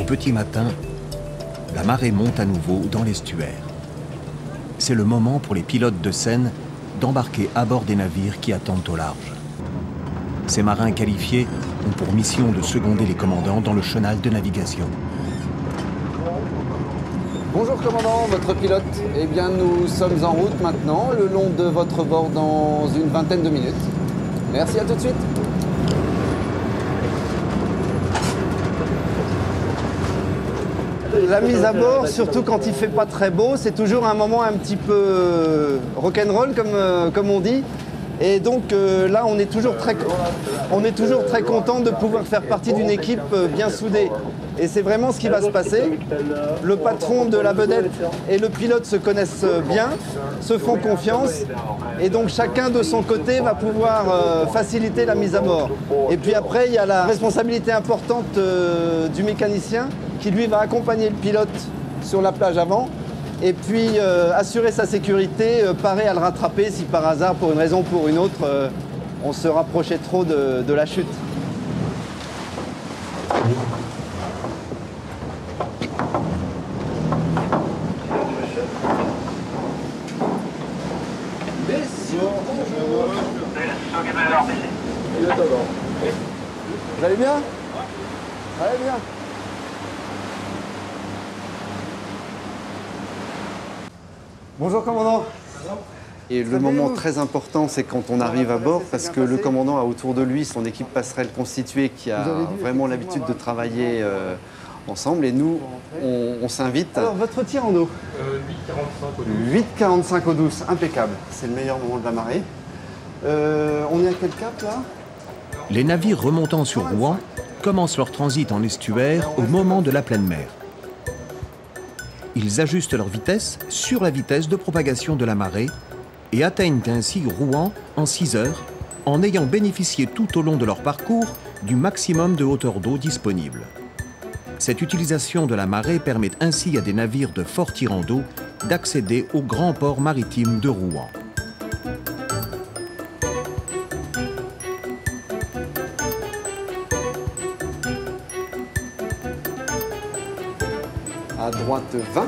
petit matin, la marée monte à nouveau dans l'estuaire. C'est le moment pour les pilotes de Seine d'embarquer à bord des navires qui attendent au large. Ces marins qualifiés ont pour mission de seconder les commandants dans le chenal de navigation. Bonjour commandant, votre pilote. Eh bien nous sommes en route maintenant, le long de votre bord dans une vingtaine de minutes. Merci, à tout de suite. La mise à bord, surtout quand il ne fait pas très beau, c'est toujours un moment un petit peu rock'n'roll comme on dit. Et donc là, on est toujours très content de pouvoir faire partie d'une équipe bien soudée. Et c'est vraiment ce qui va se passer. Le patron de la vedette et le pilote se connaissent bien, se font confiance. Et donc chacun de son côté va pouvoir faciliter la mise à bord. Et puis après, il y a la responsabilité importante du mécanicien qui lui va accompagner le pilote sur la plage avant. Et puis assurer sa sécurité, parer à le rattraper si par hasard, pour une raison ou pour une autre, on se rapprochait trop de la chute. Vous allez bien? Allez bien. Bonjour commandant. Et le moment très important, c'est quand on arrive à bord, parce que le commandant a autour de lui son équipe passerelle constituée qui a vraiment l'habitude de travailler ensemble. Et nous, on s'invite. Alors, votre tir en eau 8,45 eau douce, impeccable. C'est le meilleur moment de la marée. On est à quel cap là? Les navires remontant sur Rouen commencent leur transit en estuaire au moment de la pleine mer. Ils ajustent leur vitesse sur la vitesse de propagation de la marée et atteignent ainsi Rouen en 6 heures, en ayant bénéficié tout au long de leur parcours du maximum de hauteur d'eau disponible. Cette utilisation de la marée permet ainsi à des navires de fort tirant d'eau d'accéder au grand port maritime de Rouen. À droite 20.